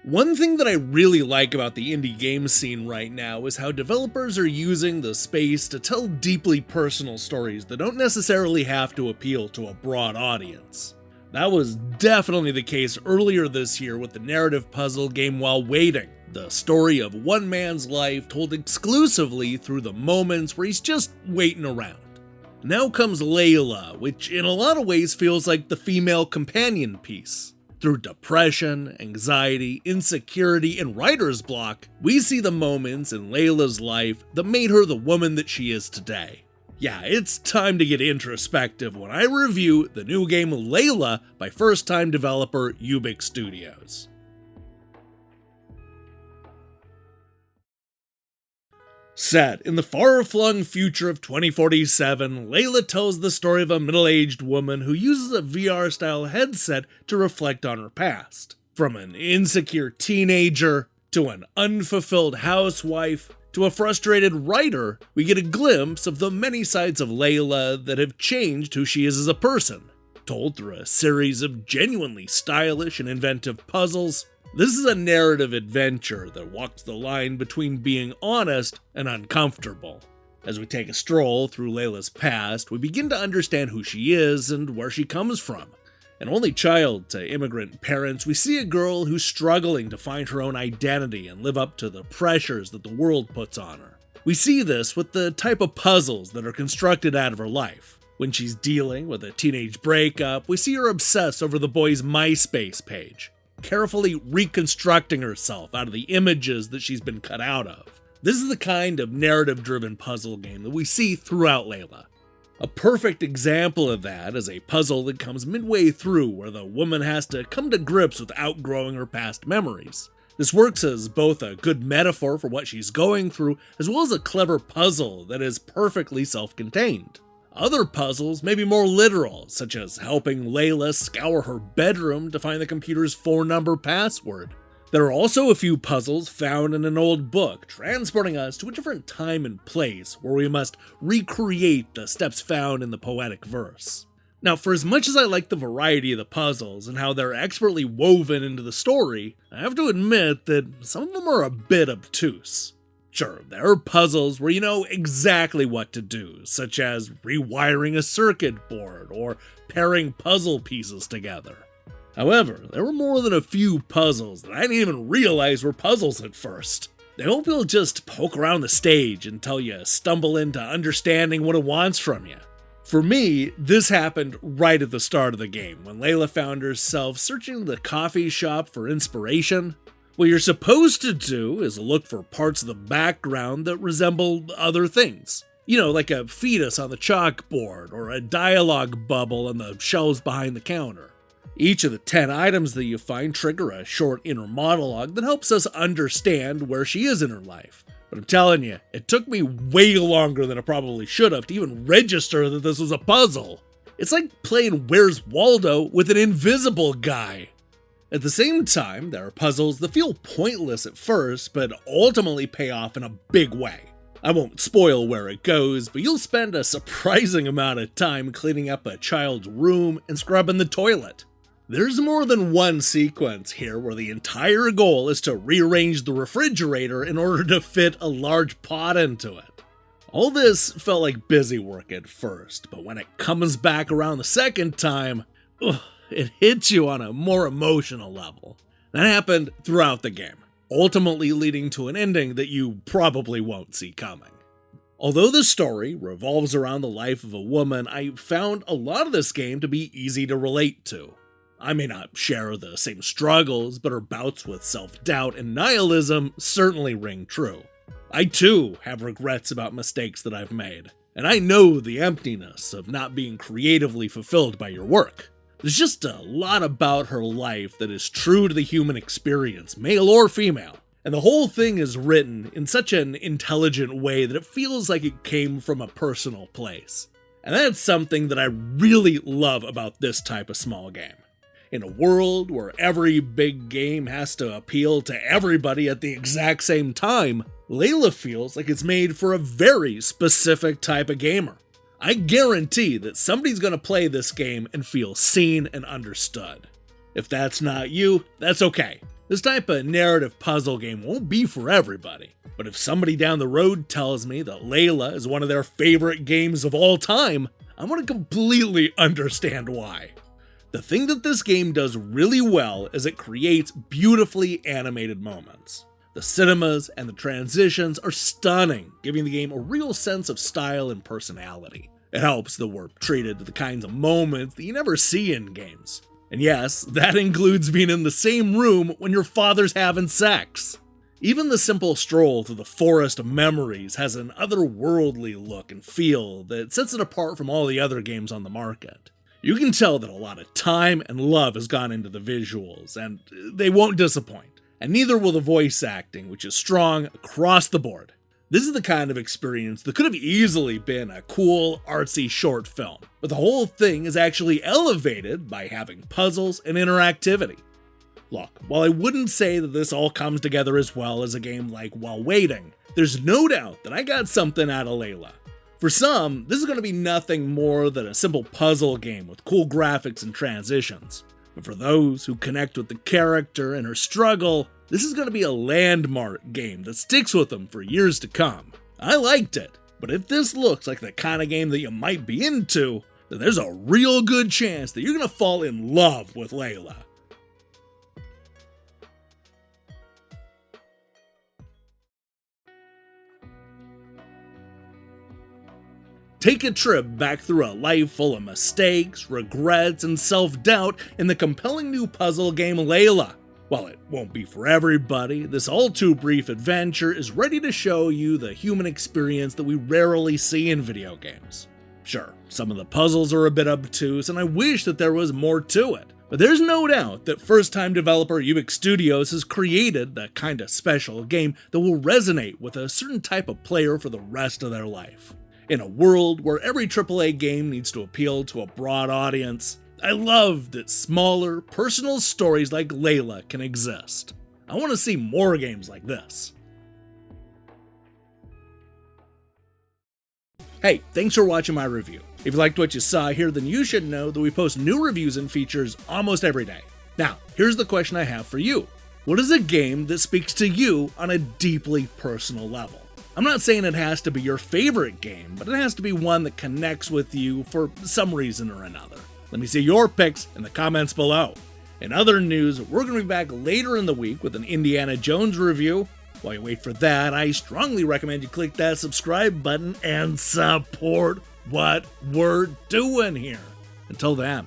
One thing that I really like about the indie game scene right now is how developers are using the space to tell deeply personal stories that don't necessarily have to appeal to a broad audience. That was definitely the case earlier this year with the narrative puzzle game While Waiting, the story of one man's life told exclusively through the moments where he's just waiting around. Now comes Leila, which in a lot of ways feels like the female companion piece. Through depression, anxiety, insecurity, and writer's block, we see the moments in Leila's life that made her the woman that she is today. Yeah, it's time to get introspective when I review the new game Leila by first-time developer Ubik Studios. Set in the far-flung future of 2047, Leila tells the story of a middle-aged woman who uses a VR-style headset to reflect on her past. From an insecure teenager, to an unfulfilled housewife, to a frustrated writer, we get a glimpse of the many sides of Leila that have changed who she is as a person. Told through a series of genuinely stylish and inventive puzzles, this is a narrative adventure that walks the line between being honest and uncomfortable. As we take a stroll through Leila's past, we begin to understand who she is and where she comes from. An only child to immigrant parents, we see a girl who's struggling to find her own identity and live up to the pressures that the world puts on her. We see this with the type of puzzles that are constructed out of her life. When she's dealing with a teenage breakup, we see her obsess over the boy's MySpace page, carefully reconstructing herself out of the images that she's been cut out of. This is the kind of narrative-driven puzzle game that we see throughout Leila. A perfect example of that is a puzzle that comes midway through where the woman has to come to grips with outgrowing her past memories. This works as both a good metaphor for what she's going through, as well as a clever puzzle that is perfectly self-contained. Other puzzles may be more literal, such as helping Leila scour her bedroom to find the computer's 4-number password. There are also a few puzzles found in an old book, transporting us to a different time and place where we must recreate the steps found in the poetic verse. Now, for as much as I like the variety of the puzzles and how they're expertly woven into the story, I have to admit that some of them are a bit obtuse. Sure, there are puzzles where you know exactly what to do, such as rewiring a circuit board or pairing puzzle pieces together. However, there were more than a few puzzles that I didn't even realize were puzzles at first. They hope you'll just poke around the stage until you stumble into understanding what it wants from you. For me, this happened right at the start of the game, when Leila found herself searching the coffee shop for inspiration. What you're supposed to do is look for parts of the background that resemble other things. You know, like a fetus on the chalkboard, or a dialogue bubble on the shelves behind the counter. Each of the 10 items that you find trigger a short inner monologue that helps us understand where she is in her life. But I'm telling you, it took me way longer than it probably should have to even register that this was a puzzle. It's like playing Where's Waldo with an invisible guy. At the same time, there are puzzles that feel pointless at first, but ultimately pay off in a big way. I won't spoil where it goes, but you'll spend a surprising amount of time cleaning up a child's room and scrubbing the toilet. There's more than one sequence here where the entire goal is to rearrange the refrigerator in order to fit a large pot into it. All this felt like busy work at first, but when it comes back around the second time, it hits you on a more emotional level. That happened throughout the game, ultimately leading to an ending that you probably won't see coming. Although the story revolves around the life of a woman, I found a lot of this game to be easy to relate to. I may not share the same struggles, but her bouts with self-doubt and nihilism certainly ring true. I too have regrets about mistakes that I've made, and I know the emptiness of not being creatively fulfilled by your work. There's just a lot about her life that is true to the human experience, male or female, and the whole thing is written in such an intelligent way that it feels like it came from a personal place. And that's something that I really love about this type of small game. In a world where every big game has to appeal to everybody at the exact same time, Leila feels like it's made for a very specific type of gamer. I guarantee that somebody's going to play this game and feel seen and understood. If that's not you, that's okay. This type of narrative puzzle game won't be for everybody, but if somebody down the road tells me that Leila is one of their favorite games of all time, I'm gonna completely understand why. The thing that this game does really well is it creates beautifully animated moments. The cinemas and the transitions are stunning, giving the game a real sense of style and personality. It helps that we're treated to the kinds of moments that you never see in games. And yes, that includes being in the same room when your father's having sex. Even the simple stroll through the forest of memories has an otherworldly look and feel that sets it apart from all the other games on the market. You can tell that a lot of time and love has gone into the visuals, and they won't disappoint. And neither will the voice acting, which is strong across the board. This is the kind of experience that could have easily been a cool, artsy short film, but the whole thing is actually elevated by having puzzles and interactivity. Look, while I wouldn't say that this all comes together as well as a game like While Waiting, there's no doubt that I got something out of Leila. For some, this is going to be nothing more than a simple puzzle game with cool graphics and transitions. But for those who connect with the character and her struggle, this is going to be a landmark game that sticks with them for years to come. I liked it, but if this looks like the kind of game that you might be into, then there's a real good chance that you're going to fall in love with Leila. Take a trip back through a life full of mistakes, regrets, and self-doubt in the compelling new puzzle game Leila. While it won't be for everybody, this all-too-brief adventure is ready to show you the human experience that we rarely see in video games. Sure, some of the puzzles are a bit obtuse, and I wish that there was more to it, but there's no doubt that first-time developer Ubik Studios has created the kind of special game that will resonate with a certain type of player for the rest of their life. In a world where every AAA game needs to appeal to a broad audience, I love that smaller, personal stories like Leila can exist. I want to see more games like this. Hey, thanks for watching my review. If you liked what you saw here, then you should know that we post new reviews and features almost every day. Now, here's the question I have for you. What is a game that speaks to you on a deeply personal level? I'm not saying it has to be your favorite game, but it has to be one that connects with you for some reason or another. Let me see your picks in the comments below. In other news, we're going to be back later in the week with an Indiana Jones review. While you wait for that, I strongly recommend you click that subscribe button and support what we're doing here. Until then.